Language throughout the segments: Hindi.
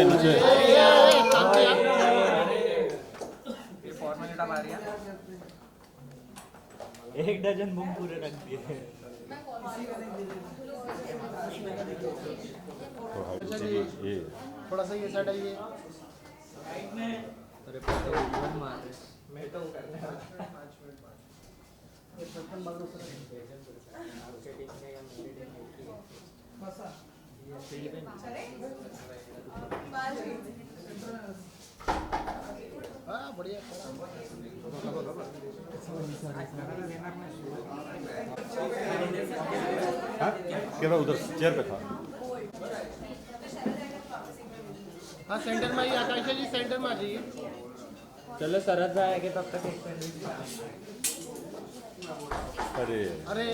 नीचे ये फॉर्मेलिटा मारी है। एक डजन बुम पूरे रख दिए। ये थोड़ा सा ये साइड आइए। अरे पता मार रहे मैं तो करने हाँ बढ़िया। केवल उधर चेयर पे था। हाँ सेंटर में आइए आकाश जी, सेंटर में आ जाइए। चलो शरद भाई आएंगे तब तक एक अरे अरे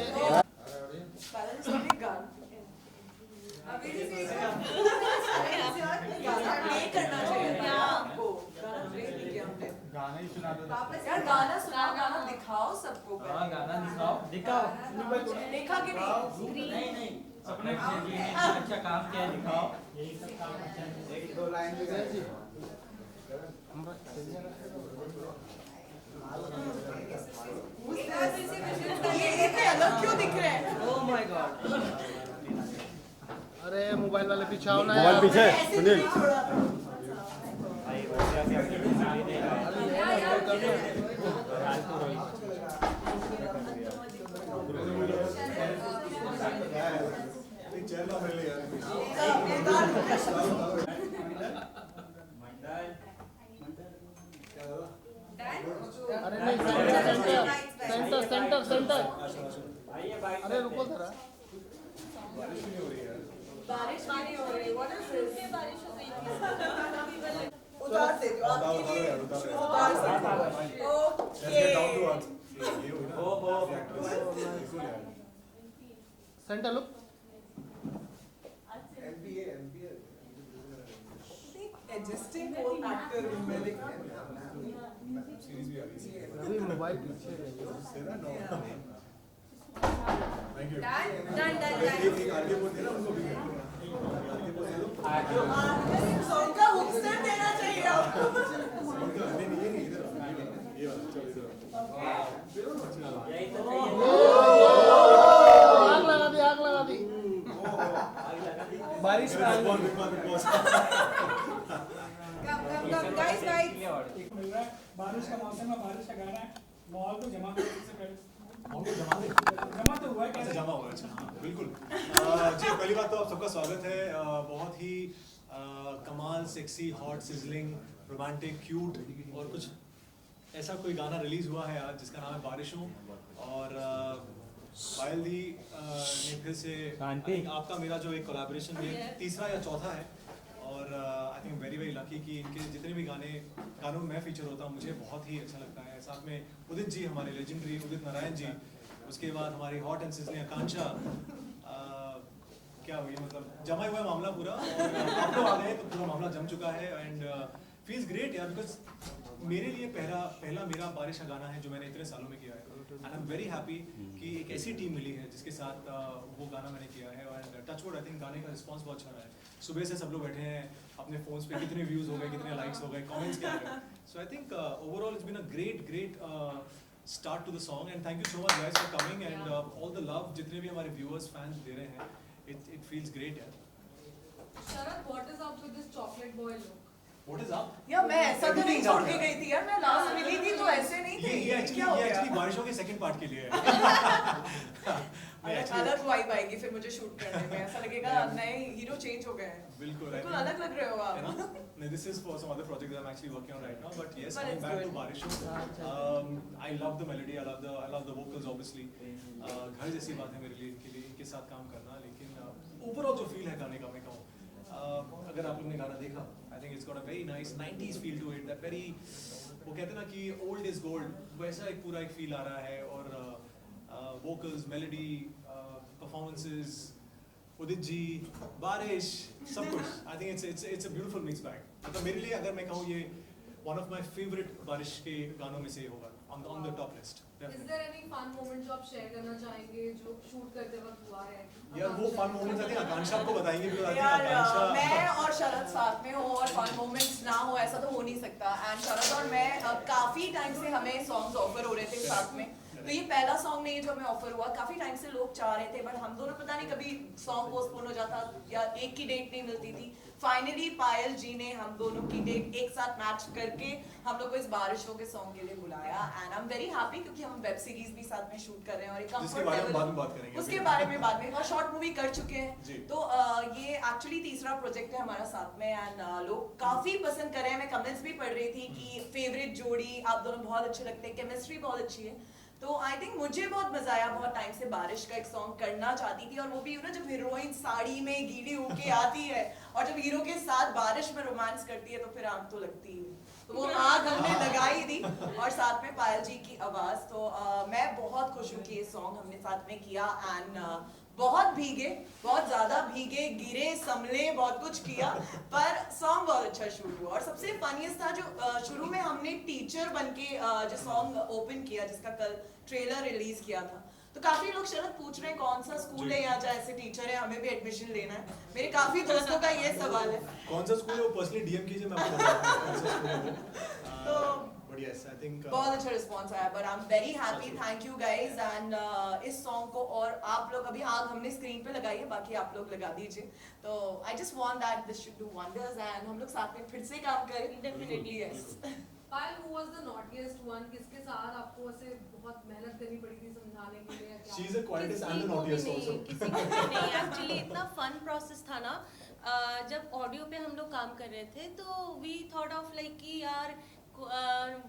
गाना ही सुना दो यार, गाना सुनाओ, गाना दिखाओ सबको। हाँ गाना दिखाओ देखा कि नहीं? अपने अच्छा काम किया दिखाओ। यही सब काम अच्छा है। एक दो लाइन भी गए जी ये इतने अलग क्यों दिख रहे हैं? Oh my God. अरे मोबाइल वाले पीछे आओ ना मोबाइल यार। पीछे सुनील। अरे नहीं सेंटर सेंटर सेंटर। अरे रुको जरा। बारिश नहीं हो रही। What is this? बारिश हो गई थी। उतार दे दो आप। उतार सकते हो। ओके। Centre look. एडजस्टिंग कोई एक्टर रूम में लिखा है। अभी मोबाइल पीछे है। डन सॉन्ग का हुक स्टेप देना चाहिए आपको। आग लगा दी, आग लगा दी। बारिश में गाइस बारिश का मौसम है, बारिश का गाना है। माहौल को जमा करने से पहले जमा तो हुआ है। अच्छा जमा हुआ है। अच्छा हाँ बिल्कुल। जी पहली बात तो आप सबका स्वागत है। बहुत ही कमाल, sexy, hot, sizzling, romantic, cute और कुछ ऐसा कोई गाना रिलीज हुआ है आज जिसका नाम है बारिशों। और पायल दी ने फिर से आपका मेरा जो एक कोलैबोरेशन है तीसरा या चौथा है। और I think very very lucky कि इनके जितने भी गानों में मैं फीचर होता हूँ मुझे बहुत ही अच्छा लगता है। साथ में उदित जी, हमारे लेजेंडरी उदित नारायण जी, उसके बाद हमारी हॉट एंड सिजलिंग आकांक्षा। क्या हुई मतलब जमा हुआ मामला पूरा। और आप लोग आ गए तो पूरा मामला जम चुका है। एंड फील्स ग्रेट यार, बिकॉज मेरे लिए पहला मेरा बारिश का गाना है जो मैंने इतने सालों में किया है। And I am very happy कि एक ऐसी टीम मिली है जिसके साथ वो गाना मैंने किया है। और टचवुड आई थिंक गाने का रिस्पांस बहुत अच्छा रहा है। सुबह से सब लोग बैठे हैं अपने फोन्स पे, कितने व्यूज हो गए, कितने लाइक्स हो गए, कमेंट्स क्या गए। So I think overall it's been a great start to the song and thank you so much guys for coming and all the love जितने भी हमारे viewers fans दे रहे हैं, it feels great यार। शरद, what is up with this chocolate boy look? What is up? यार मैं ऐसा तो नहीं छोड़ के गई थी यार, मैं लास्ट मिली थी तो ऐसे नहीं थे। ये एक्चुअली बारिशों के सेकंड पार्ट के लिए है। अलग वाइब आएगी फिर मुझे शूट करने में, ऐसा लगेगा नए हीरो चेंज हो गए हैं। बिल्कुल अलग लग रहे हो आप। This is for some other project that I'm actually working on right now, but yes, But coming it's back good. to बारिशों, I love the melody, I love the vocals obviously. घर जैसी बात है मेरे लिए इनके साथ काम करना। लेकिन ओवरऑल जो फील है गाने का मैं कहूँ, अगर आप लोगों ने गाना देखा, I think it's got a very nice 90s feel to it, that very वो कहते हैं ना कि old is gold, वैसा एक पूरा एक फील आ रहा है। और vocals, melody, performances, Udit ji, बारिश, सब कुछ। I think it's a beautiful mixed bag। मतलब मेरे लिए अगर मैं कहूँ ये one of my favorite बारिश के गानों में से होगा on the top list। Is there any fun moment जो आप शेयर करना चाहेंगे जो शूट करते वक्त हुआ है? यार वो फन मोमेंट्स आते हैं आकांक्षा आपको बताएंगे, because I think यार आकांक्षा मैं और शरद साथ में हो और फन मोमेंट्स ना हो ऐसा तो हो नहीं सकता। एंड शरद और मैं काफी टाइम से हमें सॉन्ग्स ऑफर हो रहे थे साथ में, तो ये पहला सॉन्ग नहीं है जो हमें ऑफर हुआ। काफी टाइम से लोग चाह रहे थे, बट हम दोनों पता नहीं कभी सॉन्ग पोस्टपोन हो जाता या एक की डेट नहीं मिलती थी। फाइनली पायल जी ने हम दोनों की डेट एक साथ मैच करके हम लोग को इस बारिशों के सॉन्ग के लिए बुलाया। And I am very happy क्योंकि हम वेब सीरीज भी साथ में शूट कर रहे हैं और एक जिसके बारे में बाद में बात करेंगे, उसके बारे में बाद में, और शॉर्ट मूवी कर चुके जी। हैं। तो ये एक्चुअली तीसरा प्रोजेक्ट है हमारा साथ में। एंड लोग काफी पसंद कर रहे हैं। मैं कमेंट्स भी पढ़ रही थी कि फेवरेट जोड़ी, आप दोनों बहुत अच्छे लगते हैं, केमिस्ट्री बहुत अच्छी है। तो आई थिंक मुझे बहुत मजा आया। बहुत टाइम से बारिश का एक सॉन्ग करना चाहती थी, और वो भी ना जब हीरोइन साड़ी में गीली होके आती है और जब हीरो के साथ बारिश में रोमांस करती है तो फिर आग तो लगती है। तो वो आग हमने लगाई थी, और साथ में पायल जी की आवाज। तो मैं बहुत खुश हूँ कि ये सॉन्ग हमने साथ में किया। एंड बहुत भीगे, बहुत ज्यादा भीगे, गिरे, संभले, बहुत कुछ किया, पर सॉन्ग बहुत अच्छा शूट हुआ। और सबसे फनीस्ट था जो शुरू में हमने टीचर बनके जो सॉन्ग ओपन किया, जिसका कल ट्रेलर रिलीज किया था। तो काफी लोग शरद पूछ रहे हैं कौन सा स्कूल है, यहाँ जा ऐसे टीचर है, हमें भी एडमिशन लेना है। मेरे काफी दोस्तों का ये सवाल है। कौन सा स्कूल है वो पर्सनली डीएम कीजिए, मैं आपको बताता हूं कौन सा स्कूल है वो। तो बट यस आई थिंक बहुत अच्छा रिस्पांस आया, but I am very happy. Thank you guys. And इस सॉन्ग को और आप लोग, अभी आग हमने स्क्रीन पे लगाई है, बाकी आप लोग लगा दीजिए। तो I just want that this should do wonders and हम लोग साथ में फिर से काम करें। Definitely yes. Payal, who was the naughtiest one? किसके साथ आपको ऐसे बहुत मेहनत करनी पड़ी थी समझाने के लिए? She is a qualities and the naughtiest also. किसी को भी नहीं, एक्चुअली इतना फन प्रोसेस था ना। जब ऑडियो पे हम लोग काम कर रहे थे तो वी थॉट ऑफ लाइक कि यार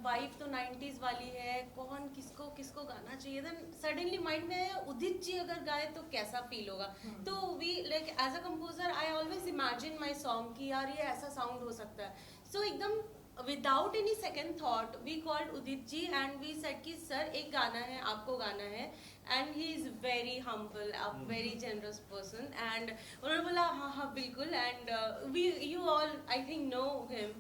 वाइफ तो 90s वाली है, कौन किसको किसको गाना चाहिए। देन सडनली माइंड में आया उदित जी अगर गाए तो कैसा फील होगा। तो we like as a composer I always imagine my song कि यार ये ऐसा साउंड हो सकता है। सो एकदम without any second thought we called Udit ji and we said कि सर एक गाना है, आपको गाना है। And he is very humble, a very generous person. And उन्होंने बोला हाँ हाँ बिल्कुल। And we you all I think know him.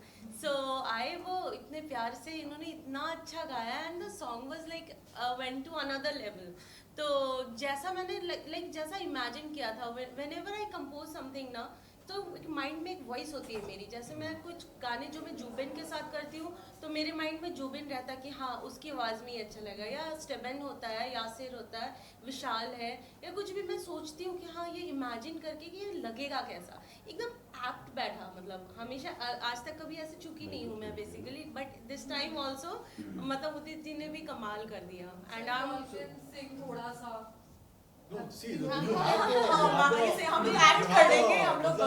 So आए वो इतने प्यार से, इन्होंने इतना अच्छा गाया and the song was like went to another level. तो जैसा मैंने लाइक जैसा इमेजिन किया था, व्हेनेवर आई कंपोज समथिंग ना, तो माइंड में एक वॉइस होती है मेरी। जैसे मैं कुछ गाने जो मैं जुबिन के साथ करती हूँ तो मेरे माइंड में जुबिन रहता है कि हाँ उसकी आवाज़ में ही अच्छा लगा, या स्टेबन होता है, यासिर होता है, विशाल है, या कुछ भी मैं सोचती हूँ कि हाँ ये इमेजिन करके कि ये लगेगा कैसा। एकदम एप्ट बैठा, मतलब हमेशा आज तक कभी ऐसे चुकी नहीं हूँ मैं basically, but this time also मतलब उदित जी ने भी कमाल कर दिया। एंड आई सिंग थोड़ा सा No, see, you have to इसे हम भी एक्ट कर देंगे हम लोग।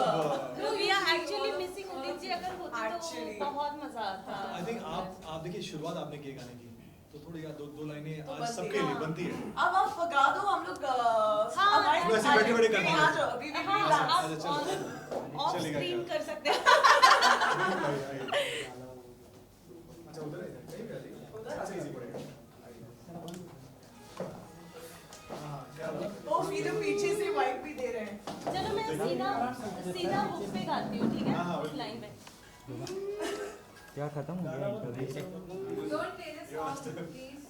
No, we are actually missing Udit ji. अगर होते Actually. तो बहुत मजा आता। आई थिंक आप देखिए शुरुआत आपने की गाने की, तो थोड़ी यार दो लाइनें तो आज बनती सबके है। लिए बनती है। अब आप गा दो, हम लोग हाँ, वैसे बैठे-बैठे करते हैं। आ जाओ, अभी भी हाँ, relax। आप चलो। ऑफ चलेगा स्क्रीन क्या? कर सकते हैं। अच्छा उधर है, कहीं पे आ जाइए। अच्छा इजी पड़ेगा। हाँ, क्या बात है। ओ फिर पीछे से वाइब भी दे रहे हैं। चलो मैं सीधा बुक पे गाती हूँ, ठीक है? हाँ, उस लाइन पे। क्या खत्म हो गया interview? Don't play this song, please.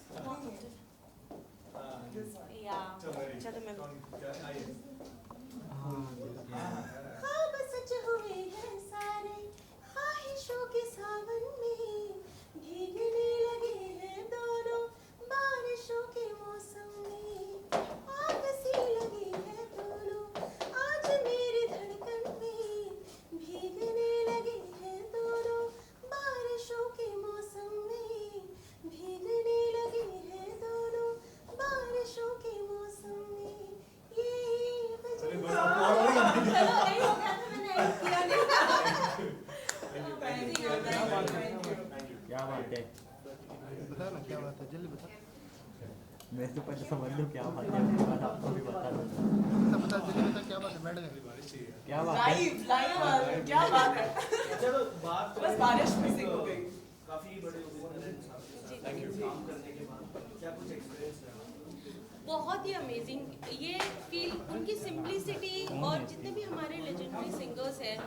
या चलो ready। चलो मैं क्या आइए। ख्वाब सच हुए हैं सारे ख्वाहिशों के सावन में, भीगने लगे हैं दोनों बारिशों के मौसम में। आग सी लगी है दोनों आज मेरी धड़कन में, भीगने लगे हैं दोनों बारिशों के मौसम में, भीगने लगे हैं दोनों बारिशों के मौसम में। ये चलिए बस आपको और नहीं गाने की। चलो नहीं हो गया तो मैंने ऐड किया नहीं। Thank you, thank you, thank you। क्या बात है? बता ना क्या बात है, जल्दी बता। मैं तो पहले समझ लूँ क्या बात है, उसके बाद आपको भी बता दूँ। बता जल्दी बता क्या बात है, बैठ गए। बारिश चाहिए। क्या बात है? लाइव क्या बात है। चलो बात बस बारिश मिसिंग हो गई। काफी बड़े Thank you। काम करने के बाद क्या कुछ एक्सपीरियंस रहा? बहुत ही अमेजिंग ये फील, उनकी सिंप्लिसिटी, और जितने भी हमारे लेजेंडरी सिंगर्स हैं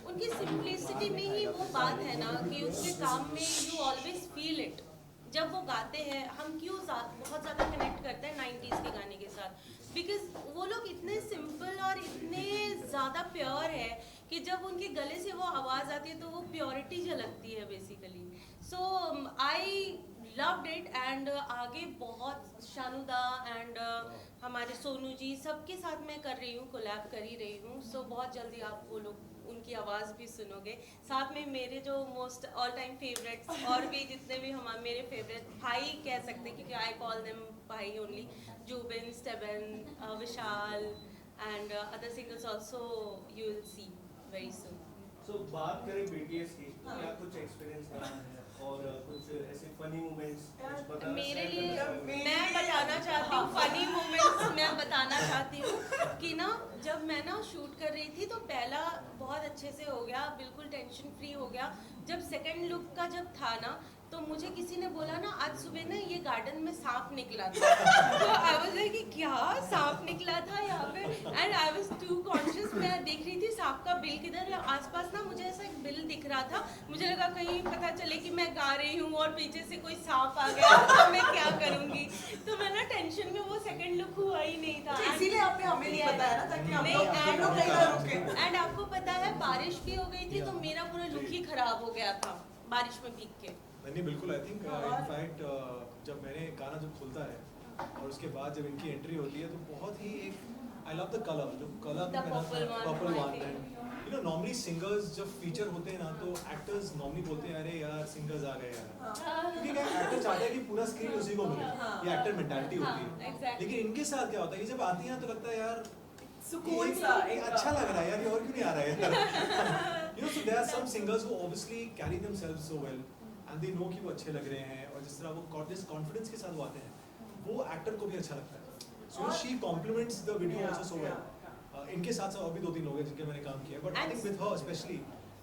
उनकी सिंप्लिसिटी में ही वो बात है ना कि उनके काम में यू ऑलवेज फील इट जब वो गाते हैं हम क्यों बहुत ज़्यादा कनेक्ट करते हैं 90s के गाने के साथ, बिकॉज वो लोग इतने सिंपल और इतने ज़्यादा प्योर है कि जब उनके गले से वो आवाज़ आती है तो वो प्योरिटी झलकती है basically. So I loved it and आगे बहुत शानुदा एंड हमारे सोनू जी सबके साथ मैं कर रही हूँ, कोलैब कर ही रही हूँ. सो बहुत जल्दी आप वो लोग उनकी आवाज़ भी सुनोगे. साथ में मेरे जो मोस्ट ऑल टाइम फेवरेट्स और भी जितने भी हम मेरे फेवरेट भाई कह सकते हैं क्योंकि आई कॉल देम भाई only, Jubin, Stebin, Vishal and other singers also you will see very soon. So बात करें BTS की, क्या कुछ एक्सपीरियंस रहा है और कुछ ऐसे फनी मोमेंट्स कुछ बताना? मेरे लिए मैं बताना चाहती हूँ फनी मोमेंट्स. मैं बताना चाहती हूँ कि ना जब मैं ना शूट कर रही थी तो पहला बहुत अच्छे से हो गया, बिल्कुल टेंशन फ्री हो गया. जब सेकंड लुक का जब था ना तो मुझे किसी ने बोला ना आज सुबह ना ये गार्डन में सांप निकला था. तो आई वाज लाइक क्या सांप निकला था यहाँ पे, and I was too conscious. मैं देख रही थी सांप का बिल किधर, आसपास ना मुझे ऐसा एक बिल दिख रहा था. मुझे लगा कहीं पता चले कि मैं गा रही हूँ और पीछे से कोई सांप आ गया तो मैं क्या करूँगी. तो मैं ना टेंशन में वो सेकंड लुक हुआ ही नहीं था. इसीलिए आपने हमें नहीं बताया ना ताकि हम लोग कहीं ना रुके. एंड आपको पता है बारिश भी हो गई थी तो मेरा पूरा लुक ही खराब हो गया था बारिश में भीग के. नहीं बिल्कुल. आई थिंक इनफैक्ट जब मैंने गाना जब खुलता है और उसके बाद जब इनकी एंट्री होती है तो बहुत ही एक आई लव द कलर, जो colour purple one. You know normally singers जब फीचर होते हैं ना तो एक्टर्स नॉर्मली बोलते हैं अरे यार सिंगर्स आ गए यार, क्योंकि क्या एक्टर चाहते हैं कि पूरा स्क्रीन उसी को मिले, ये एक्टर मेंटालिटी होती है. लेकिन इनके साथ क्या होता है, ये जब आती हैं तो लगता है यार सुकून सा, अच्छा लग रहा है यार, ये और क्यों नहीं आ रहा है. You know so there are some singers who obviously carry themselves so well and they know कि वो अच्छे लग रहे हैं और जिस तरह वो जिस कॉन्फिडेंस के साथ वो आते हैं वो एक्टर को भी अच्छा लगता है. So she compliments the video also so well. इनके साथ और भी 2-3 लोग हैं जिनके मैंने काम किया, but I think with her specially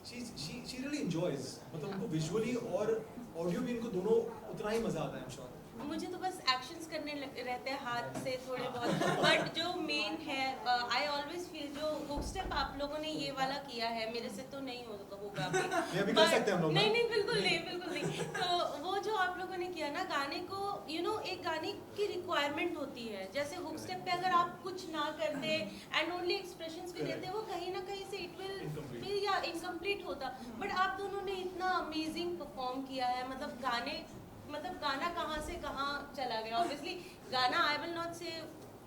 she really enjoys. मतलब उनको विजुअली और ऑडियो भी इनको दोनों उतना ही मजा आता है. आई एम श्योर मुझे तो बस एक्शंस करने रहते हैं हाथ से थोड़े बहुत, बट जो मेन है आई ऑलवेज फील जो हुक स्टेप आप लोगों ने ये वाला किया है मेरे से तो नहीं होगा अभी कर सकते हैं हम लोग. नहीं बिल्कुल नहीं. तो वो जो आप लोगों ने किया ना गाने को यू नो एक गाने की रिक्वायरमेंट होती है. जैसे हुक स्टेप पे अगर आप कुछ ना करते एंड ओनली एक्सप्रेशंस भी देते वो कहीं ना कहीं से इट विल फिर या इनकम्प्लीट होता. बट आप दोनों ने इतना अमेजिंग परफॉर्म किया है. मतलब गाना कहाँ से कहाँ चला गया. ऑब्वियसली गाना आई विल नॉट से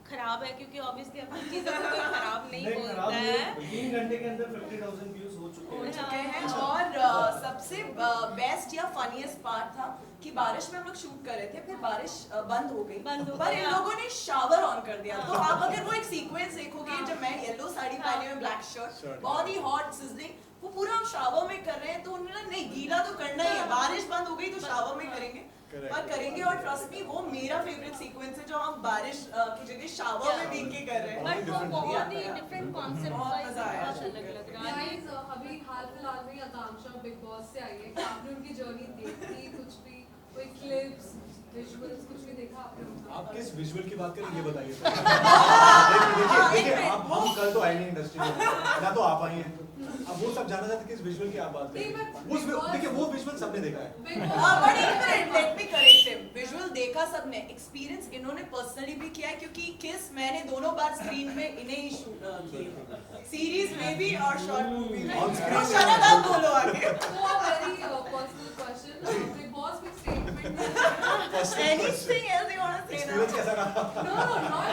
खराब है क्योंकि ऑब्वियसली अपनी चीज़ों को कोई खराब नहीं बोलता है. 3 घंटे के अंदर 50,000 व्यूज हो चुके हैं. और सबसे बेस्ट या फनीएस्ट पार्ट था कि बारिश में हम लोग शूट कर रहे थे, फिर बारिश बंद हो गई पर इन लोगों ने शावर ऑन कर दिया. तो आप अगर वो एक सीक्वेंस देखोगे जब मैं येलो साड़ी पहने हुए ब्लैक शर्ट बहुत ही हॉट सिजलिंग वो पूरा हम शावर में कर रहे हैं. तो उन्होंने नहीं गीला तो करना ही है, बारिश बंद हो गई तो शावर में करेंगे और ट्रस्ट मी वो मेरा फेवरेट सीक्वेंस है जो हम बारिश की जगह शावर में भीग के कर रहे हैं. बट वो बहुत ही डिफरेंट कॉन्सेप्ट बहुत मजा आया. अलग लग रहा है. गाइस अभी हाल फिलहाल में आकांक्षा बिग बॉस से आई है. क्या आपने उनकी जर्नी देखी, कुछ भी कोई क्लिप्स विजुअल्स कुछ भी देखा आपने? आप किस विजुअल की बात करें ये बताइए. देखिए आप हम कल तो आए नहीं इंडस्ट्री में ना, तो आप आई हैं. अब वो सब जाना चाहते किस विजुअल की आप बात करें. देखिए वो विजुअल सबने देखा है. But let me correct him. Visual देखा सबने, एक्सपीरियंस इन्होंने पर्सनली भी किया है क्योंकि किस मैंने दोनों बार स्क्रीन में इन्हें ही शूट किया, सीरीज में भी और शॉर्ट मूवी में. तो शरद आप बोलो आगे. So a very personal question. Big Boss में statement Anything else you want to say now? Experience कैसा रहा? No, not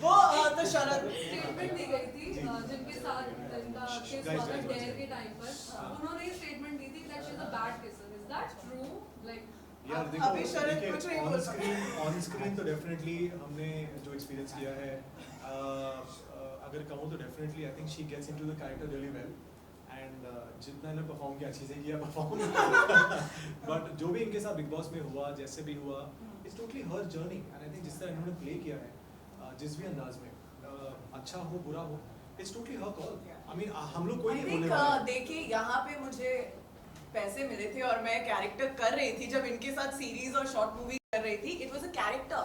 वो तो शरद स्टेटमेंट दी गई थी जिनके साथ इनका केस हुआ था डेयर के टाइम पर. उन्होंने ये स्टेटमेंट दी थी that she is a bad kisser. Is that true? Like यार अभी शरद कुछ नहीं बोल सकता. ऑन स्क्रीन तो डेफिनेटली हमने जो एक्सपीरियंस किया है, अगर कहूँ तो definitely I think she gets into the character really well and जितना इन्होंने परफॉर्म किया अच्छे से किया परफॉर्म. बट जो भी इनके साथ बिग बॉस में हुआ जैसे भी हुआ it's totally her journey. And I think जिस तरह इन्होंने प्ले किया है जिस भी अंदाज में, अच्छा हो बुरा हो, it's totally her call. I mean हम लोग कोई नहीं बोलने वाले. देखिए यहाँ पे मुझे पैसे मिले थे और मैं कैरेक्टर कर रही थी. जब इनके साथ सीरीज और शॉर्ट मूवी कर रही थी इट वाज अ कैरेक्टर,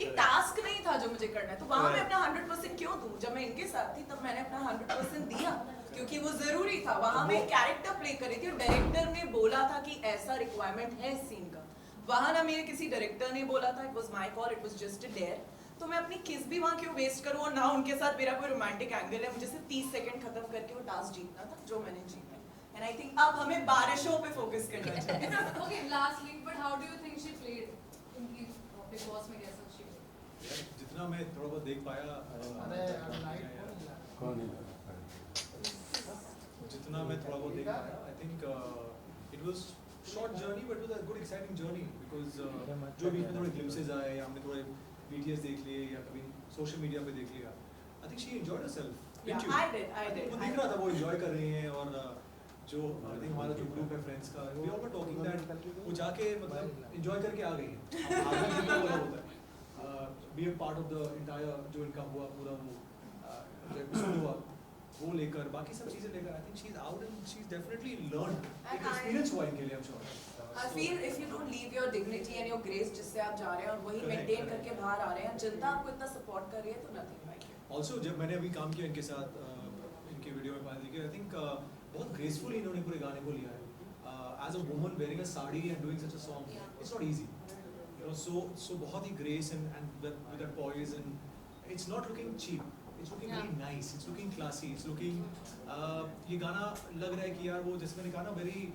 एक टास्क नहीं था जो मुझे करना है. तो वहाँ मैं अपना 100% क्यों दूं. जब मैं इनके साथ थी तब मैंने अपना 100% दिया. क्योंकि वो जरूरी था, वहां मैं कैरेक्टर प्ले कर रही थी और डायरेक्टर ने बोला था कि ऐसा रिक्वायरमेंट है इस सीन का। वहां ना मेरे किसी डायरेक्टर ने बोला था, it was my call, it was just a dare. तो मैं अपनी किस भी वहां क्यों वेस्ट करूं, और ना उनके साथ मेरा कोई रोमांटिक एंगल है। मुझे सिर्फ 30 सेकंड खत्म करके वो टास्क जीतना था, जो मैंने जीता। एंड आई थिंक अब हमें बारिशों पे फोकस करना चाहिए। Okay, lastly, but how do you think she played in the Big Boss में कैसा she played? जितना मैं थोड़ा बहुत देख पाया, जितना मैं थोड़ा बहुत देख पाया, I think it was short journey but was a good exciting journey, because जो भी थोड़े ग्लिम्पसेस आए या हमने थोड़े BTS देख लिए या कभी सोशल मीडिया पे देख लिया, आई think she enjoyed herself. I did. वो दिख रहा था वो एंजॉय कर रही हैं। और जो आई थिंक हमारा जो ग्रुप है फ्रेंड्स का, we all were talking that वो जाके मतलब एंजॉय करके आ गई है। आगे जितना बोला होता है be a part of the entire जो इनका हुआ पूरा वो जो एपिसोड हुआ वो लेकर बाकी सब चीजें लेकर, आई think she is out and she is definitely learn, एक एक्सपीरियंस हुआ इनके लिए, I am sure. I feel if you don't leave your dignity and your grace जिससे आप जा रहे हैं और वही मेंटेन करके बाहर आ रहे हैं, जनता आपको इतना सपोर्ट कर रही है, तो nothing like it. ऑल्सो जब मैंने अभी काम किया इनके साथ, इनके वीडियो में पाया देखिए, आई थिंक बहुत ग्रेसफुली इन्होंने पूरे गाने को लिया है। As a woman wearing a sari and doing such a song, it's not easy, you know. So बहुत ही grace and with that poise, and it's not looking cheap, it's looking very nice, it's looking classy, it's looking ये गाना लग रहा है कि यार वो जैसे मैंने कहा ना, वेरी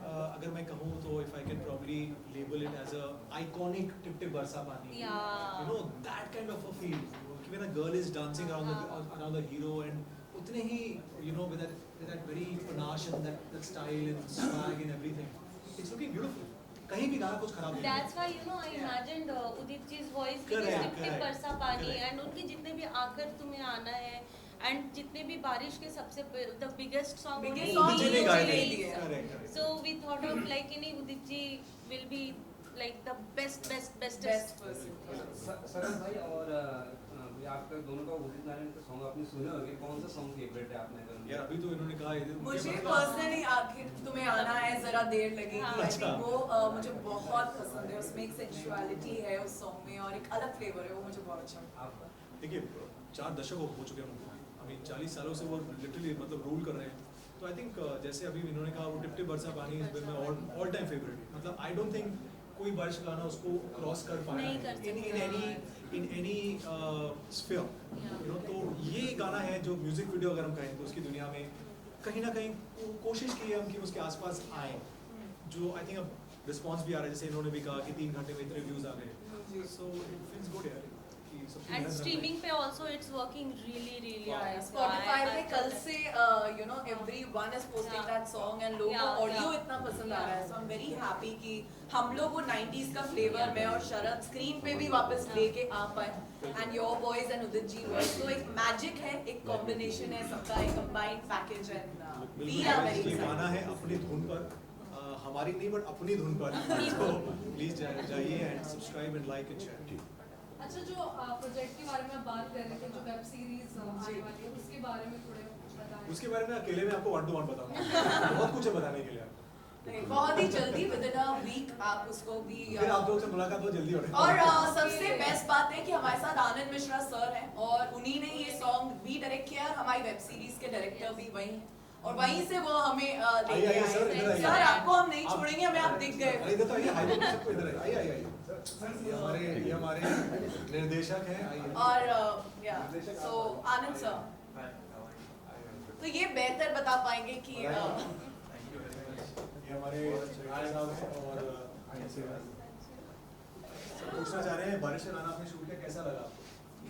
अगर मैं कहूँ तो if I can probably label it as a iconic Tip Tip Barsa Paani, you know that kind of a feel कि when a girl is dancing around the hero, and उतने ही you know with that very panache and that style and swag and everything, it's looking beautiful. कहीं भी गाना कुछ खराब नहीं। That's why you know I imagined Udit जी's voice की टिप टिप बरसा पानी, and उनके जितने भी आकर तुम्हें आना है and जितने भी बारिश के सबसे the biggest song उन्होंने गाए थे। So we thought of like any Udit ji will be like the bestest person. Saran भाई और आपका दोनों का उदित नारायण का सॉन्ग आपने सुने होंगे, कौन सा सॉन्ग फेवरेट है आपने? यार अभी तो इन्होंने कहा मुझे पर्सनली आखिर तुम्हें आना है जरा देर लगेगी, आई थिंक वो मुझे बहुत पसंद है। उसमें एक सेंसुअलिटी है उस सॉन्ग में और एक अलग फ्लेवर है, वो मुझे बहुत अच्छा लगता है। देखिए 4 दशक हो चुके हैं उनको, अभी 40 सालों से वो लिटरली मतलब रूल कर रहे हैं। तो आई थिंक जैसे अभी इन्होंने कहा वो टिप टिप बरसा पानी इज मेरा ऑल टाइम फेवरेट, मतलब आई डोंट थिंक कोई बारिश का गाना उसको क्रॉस कर पाया in any sphere, you know. तो ये गाना है जो म्यूजिक वीडियो अगर हम कहें तो उसकी दुनिया में कहीं ना कहीं कोशिश की है हम कि उसके आसपास आए, जो आई थिंक अब रिस्पांस भी आ रहा है। जैसे इन्होंने भी कहा कि 3 घंटे में इतने व्यूज आ गए, सो इट फील्स गुड यार। And streaming पे also it's working really nice. Spotify पे कल से you know everyone is posting that song and लोगों को ऑडियो इतना पसंद आ रहा है, so I'm very happy कि हम लोग वो 90s का फ्लेवर मैं और शरद स्क्रीन पे भी वापस लेके आ पाए। And your boys and Udit ji voice, तो एक मैजिक है, एक कॉम्बिनेशन है सबका, एक कंबाइंड पैकेज है। We are very excited। गाना है अपनी धुन पर, हमारी नहीं बट अपनी धुन पर, तो प्लीज जाइए and subscribe and like and share. अच्छा, जो प्रोजेक्ट के बारे में आप बात कर रहे थे, जो वेब सीरीज आने वाली है, उसके बारे में थोड़े बताएं। उसके बारे में अकेले में आपको 1 to 1 बताऊंगा, बहुत कुछ है बताने के लिए। नहीं, बहुत ही जल्दी विदिन अ वीक आप उसको भी फिर आप लोग से मुलाकात बहुत जल्दी हो रही है। और सबसे बेस्ट बात है कि हमारे साथ आनंद मिश्रा सर हैं और उन्हीं ने ये सॉन्ग भी डायरेक्ट किया और हमारी वेब सीरीज के डायरेक्टर भी वही हैं और वहीं से वो हमें लेके आए। सर आपको हम नहीं छोड़ेंगे, हमें आप दिख गए। इधर तो आइए, हाय सबको इधर आइए। ये हमारे निर्देशक हैं। और या सो आनंद सर, तो ये बेहतर बता पाएंगे कि ये हमारे साहब हैं और पूछना चाह रहे हैं बारिश का गाना आपने शूट किया, कैसा लगा आपको?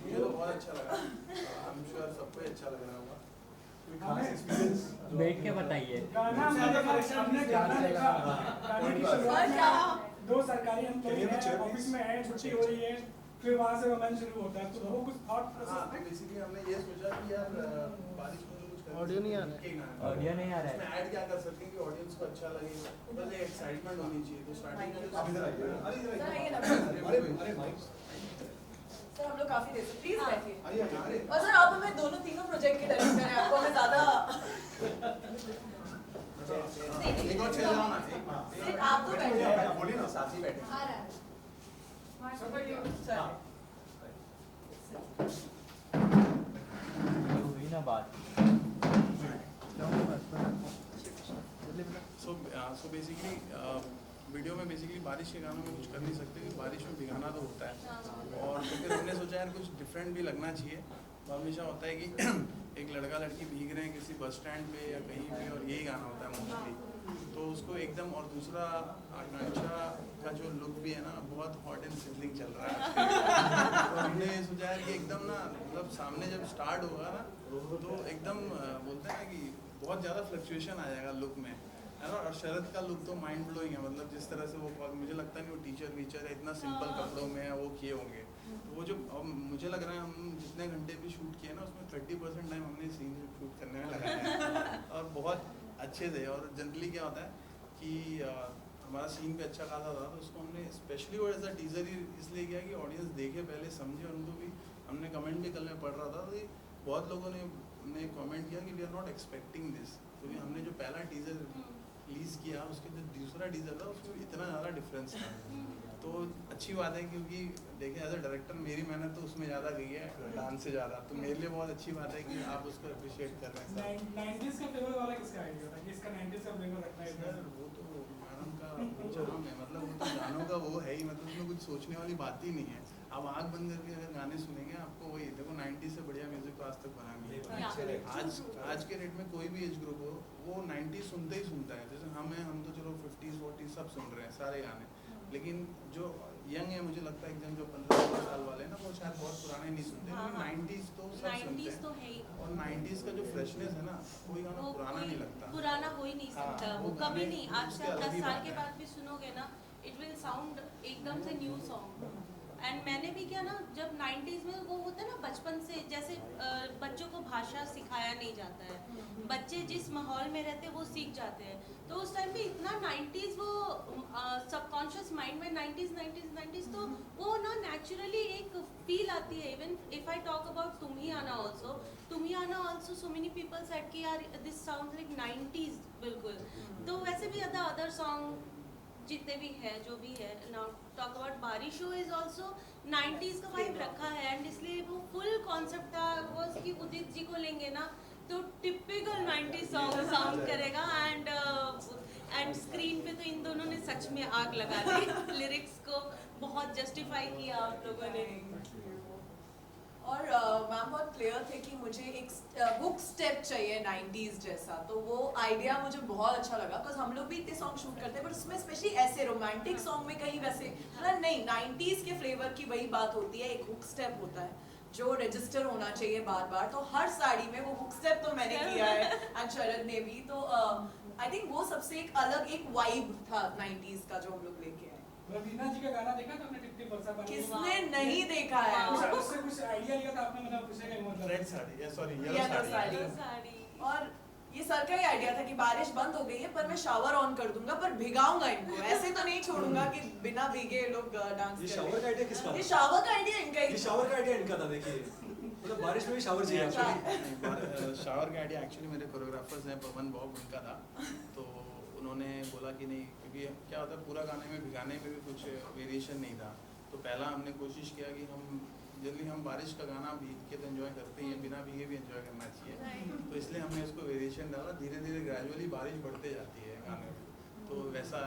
मुझे तो बहुत अच्छा लगा, आई एम श्योर सबको अच्छा लग रहा होगा। बैठ के बताइए। गाना हमने गाना लिखा, गाने की शुरुआत 2 सरकारी एम्प्लॉई हैं, ऑफिस में हैं, छुट्टी हो रही है, फिर वहाँ से रोमांस शुरू होता है। तो वो कुछ थॉट प्रोसेस बेसिकली हमने ये सोचा कि यार बारिश में कुछ ऑडियो नहीं आ रहा है, ऑडियो नहीं आ रहा है, इसमें ऐड क्या कर सकते हैं कि ऑडियंस को अच्छा लगे, बस एक एक्साइटमेंट होनी चाहिए। तो स्टार्टिंग में आप इधर आइए, अरे माइक सर हम लोग काफी देर से प्लीज बैठिए। आइए। और सर आप हमें दोनों तीनों प्रोजेक्ट के डायरेक्टर हैं, आपको हमें ज्यादा एक और चल रहा ना, सिर्फ आप तो बैठे बोलिए ना, साथ ही बैठे। आ रहा है हुई ना बात। सो बेसिकली वीडियो में बेसिकली बारिश के गानों में कुछ कर नहीं सकते क्योंकि बारिश में भिगाना तो होता है, और तो फिर हमने सोचा यार कुछ डिफरेंट भी लगना चाहिए। तो हमेशा होता है कि एक लड़का लड़की भीग रहे हैं किसी बस स्टैंड पे या कहीं पे, और यही गाना होता है मोस्टली, तो उसको एकदम, और दूसरा आकांक्षा का जो लुक भी है ना बहुत हॉट एंड सिजलिंग चल रहा है। तो हमने सोचा यार कि एकदम ना मतलब सामने जब स्टार्ट होगा ना तो एकदम बोलते हैं ना कि बहुत ज़्यादा फ्लक्चुएशन आ जाएगा लुक में, है ना। और शरद का लुक तो माइंड ब्लोइंग है, मतलब जिस तरह से वो, मुझे लगता नहीं वो टीचर वीचर है, इतना सिंपल कपड़ों में वो किए होंगे। तो वो जो मुझे लग रहा है हम जितने घंटे भी शूट किए ना उसमें 30% टाइम हमने सीन शूट करने में लगाया है और बहुत अच्छे थे। और जनरली क्या होता है कि हमारा सीन भी अच्छा खासा था, तो उसको हमने स्पेशली वो ऐसा टीजर ही इसलिए किया कि ऑडियंस देखे पहले समझे, और उनको भी हमने कमेंट भी कल में पढ़ रहा था तो बहुत लोगों ने कमेंट किया कि we are not expecting this, क्योंकि हमने जो पहला टीजर रिलीज़ किया उसके जो दूसरा टीजर था उसमें इतना ज़्यादा डिफरेंस था। तो अच्छी बात है क्योंकि देखें एज अ डायरेक्टर मेरी मेहनत तो उसमें ज़्यादा गई है डांस से ज़्यादा, तो मेरे लिए बहुत अच्छी बात है कि आप उसको अप्रिशिएट कर रहे हैं। 90s का फ्लेवर वाला किसका आइडिया था कि इसका 90s का फ्लेवर रखना है? सर वो तो मैडम का चाम है, मतलब वो तो गानों का वो है ही, मतलब उसमें कुछ सोचने वाली बात ही नहीं है। आप आँख बंद करके अगर गाने सुनेंगे आपको वही देखो 90 से बढ़िया म्यूजिक तो आज तक बना नहीं है। आज के डेट में कोई भी एज ग्रुप हो वो 90 सुनते ही सुनता है। जैसे हम तो चलो 50s 40s सब सुन रहे हैं सारे गाने, लेकिन जो यंग है मुझे लगता है एकदम जो 15-16 साल वाले ना वो शायद बहुत पुराने नहीं सुनते, लेकिन 90s तो सब सुनते हैं। और 90s का जो फ्रेशनेस है ना कोई गाना पुराना नहीं लगता, पुराना हो ही नहीं सकता वो कभी नहीं। आज से 10 साल के बाद भी सुनोगे ना इट विल साउंड एकदम से न्यू सॉन्ग। एंड मैंने भी क्या ना जब 90s में वो होता है ना बचपन से जैसे बच्चों को भाषा सिखाया नहीं जाता है, बच्चे जिस माहौल में रहते हैं वो सीख जाते हैं, तो उस टाइम पे इतना 90s वो सबकॉन्शियस माइंड में 90s तो वो ना नेचुरली एक फील आती है। Even if I talk about तुम ही आना also so many people said कि यार दिस साउंड्स लाइक 90s बिल्कुल। तो वैसे भी अदर सॉन्ग जितने भी है जो भी है नाउ टॉक अबाउट बारिश शो इज ऑल्सो 90s का वाइब रखा है, एंड इसलिए वो फुल कॉन्सेप्ट था वो कि उदित जी को लेंगे ना तो टिपिकल 90s सॉन्ग साउंड करेगा। एंड स्क्रीन पे तो इन दोनों ने सच में आग लगा दी लिरिक्स को बहुत जस्टिफाई किया आप लोगों ने। और मैम बहुत क्लियर थे कि मुझे एक हुक स्टेप चाहिए 90s जैसा, तो वो आइडिया मुझे बहुत अच्छा लगा बिकॉज हम लोग भी इतने सॉन्ग शूट करते हैं, पर उसमें स्पेशली ऐसे रोमांटिक सॉन्ग में कहीं वैसे मतलब नहीं 90s के फ्लेवर की वही बात होती है, एक हुक स्टेप होता है जो रजिस्टर होना चाहिए बार बार। तो हर साड़ी में वो हुक स्टेप तो मैंने किया है एंड शरद ने भी, तो आई थिंक वो सबसे एक अलग एक वाइब था 90s का जो हम लोग लेके आए। रवीना जी का गाना देखा था आपने टिप बरसा पानी? किसने नहीं देखा है? उससे कुछ आइडिया लिया था आपने? मतलब पूछेगा मतलब रेड साड़ी या सॉरी येलो साड़ी। और ये सर का ही आइडिया था कि बारिश बंद हो गई है पर मैं शावर ऑन कर दूंगा पर भिगाऊंगा इनको, ऐसे तो नहीं छोड़ूंगा कि बिना भीगे ये लोग डांस करें। ये शावर का आइडिया किसका? ये शावर का आइडिया इनका ही। ये शावर का आइडिया इनका था। देखिए मतलब बारिश में भी शावर चाहिए एक्चुअली। शावर का आइडिया एक्चुअली मेरे कोरियोग्राफर्स हैं पवन बॉब, उनका था। तो उन्होंने बोला कि नहीं, क्योंकि क्या होता है पूरा गाने में भिगाने में भी कुछ वेरिएशन नहीं था, तो पहला हमने कोशिश किया कि हम बारिश का गाना भीग के तो एंजॉय करते हैं, बिना भीगे भी एंजॉय करना चाहिए, तो इसलिए हमने उसको वेरिएशन डाला। धीरे धीरे ग्रेजुअली बारिश बढ़ते जाती है गाने में, तो वैसा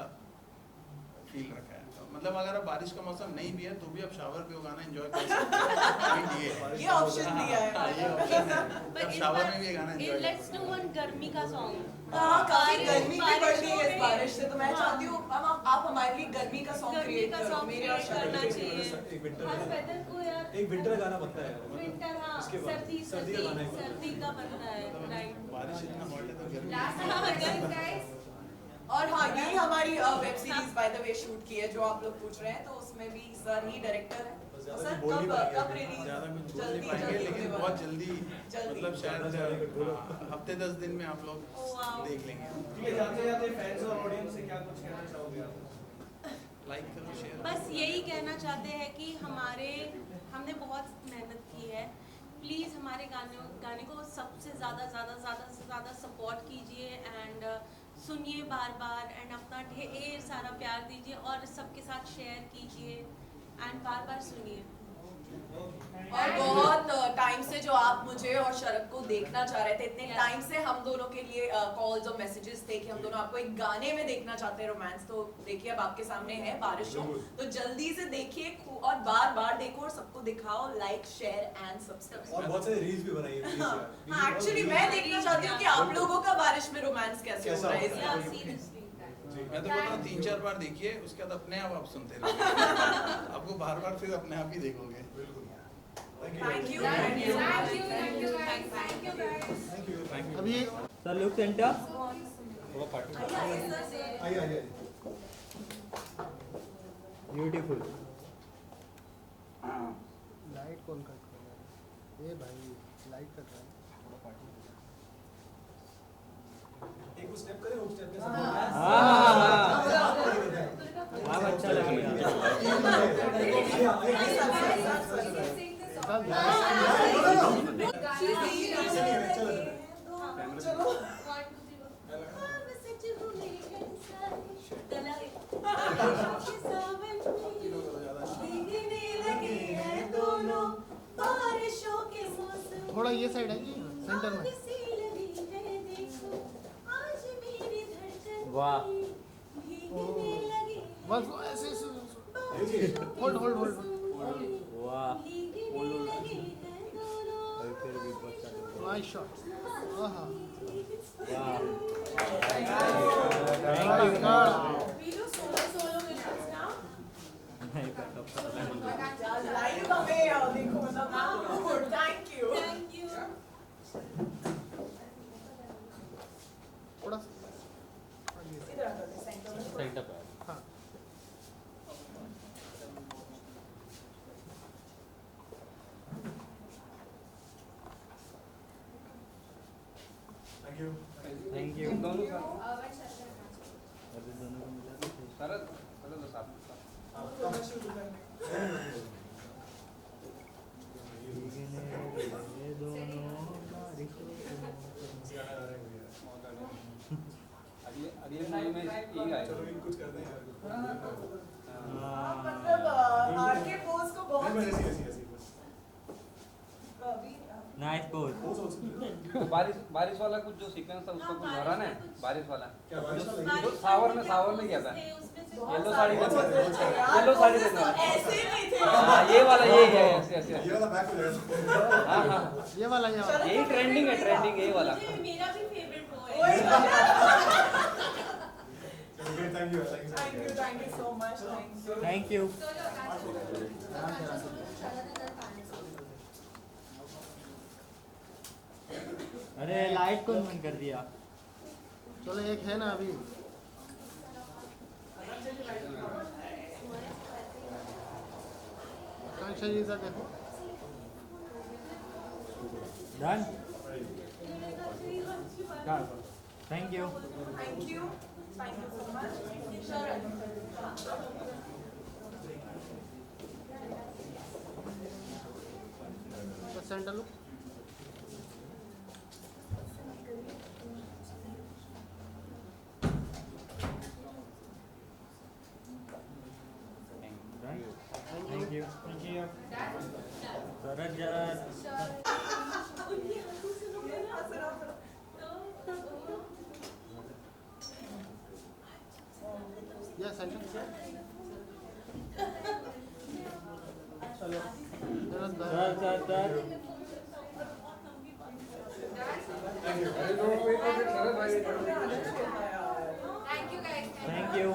फील रखा है। मतलब अगर आप बारिश का मौसम नहीं भी है तो भी आप शावर पे वो गाना एंजॉय कर सकते हैं। ये ऑप्शन दिया है, ये ऑप्शन है, आप शावर में भी ये गाना एंजॉय कर लेट्स सकते डू वन गर्मी का सॉन्ग। हाँ काफी गर्मी भी बढ़ रही है इस बारिश से, तो मैं चाहती हूँ आप हमारे लिए गर्मी का सॉन्ग क्रिएट करो, मेरे और शरद के लिए। एक विंटर हर वेदर को यार एक विंटर गाना बनता है। विंटर हाँ इसके बाद सर्दी सर्दी का गाना है। सर्दी का बनता है राइट। बारिश इतना हॉट है तो गर्मी। और हाँ यही हमारी web series by the way shoot की है जो आप लोग पूछ रहे हैं, तो उसमें भी सर ही डायरेक्टर है। सर कब रिलीज? ज़्यादा कुछ बोल नहीं पाएंगे लेकिन बहुत जल्दी मतलब शायद हफ्ते 10 दिन में आप लोग देख लेंगे। ठीक है, जाते जाते फैंस और ऑडियंस से क्या कुछ कहना चाहोगे आप? लाइक करो, शेयर। बस यही कहना चाहते हैं कि हमने बहुत मेहनत की है, प्लीज़ हमारे गाने को सबसे ज़्यादा सपोर्ट कीजिए एंड सुनिए बार बार एंड अपना ढेर सारा प्यार दीजिए और सबके साथ शेयर कीजिए एंड बार बार सुनिए। और बहुत टाइम से जो आप मुझे और शरद को देखना चाह रहे थे, इतने टाइम से हम दोनों के लिए कॉल्स और मैसेजेस थे कि हम दोनों आपको एक गाने में देखना चाहते हैं रोमांस। तो देखिए अब आपके सामने है बारिश हो, तो जल्दी से देखिए और बार बार देखो और सबको दिखाओ। Like share and subscribe. और बहुत सारे रील्स भी बनाइए प्लीज यार। एक्चुअली मैं देखना चाहती हूँ कि आप लोगों का बारिश में रोमांस कैसे हो रहा है। मैं तो बोलता हूँ 3-4 बार देखिए, उसके बाद अपने आप सुनते रहोगे। आपको बार बार फिर अपने आप ही देखोगे। Thank you. अभी सर लुक सेंटर आइए ब्यूटीफुल। लाइट कौन कट कर रहा है? ये भाई लाइट कट रहा है। एक स्टेप करें, उस स्टेप के साथ आप अच्छा लगेगा। थोड़ा ये साइड है जी, सेंटर में। वाह बस ऐसे होल्ड होल्ड होल्ड। वाह नाइस शॉट। आहा वाह लाइव हमें देखो मतलब थैंक यू। थोड़ा सेंटर पे। हाँ थैंक यू। दोनों का अभी दोनों को मिला दो। शरद शरद साहब ये दोनों अगले मूवी में यही गाएगा। कुछ करते हैं मतलब आरके पोज को बहुत नाइस पोज। बारिश वाला कुछ जो सीक्वेंस था उसका कुछ दोहराना है। बारिश वाला क्या बारिश वाला? जो सावर में किया था। येलो साड़ी में येलो साड़ी में ऐसे नहीं थे। हाँ ये वाला ये है ऐसे ये वाला बैक हो जाएगा। हाँ हाँ ये वाला यही ट्रेंडिंग है ये वाला। मेरा भी फेवरेट वो है। Thank you so much. Thank you. अरे लाइट कौन बंद कर दिया? चलो एक है ना अभी। आकांक्षा जी इधर देखो। Done. Thank you. Thank you so much. Sharon. Centre look. Thank you. Sharad जरा या सेंटर चलो sir thank you Thank you guys. Thank you.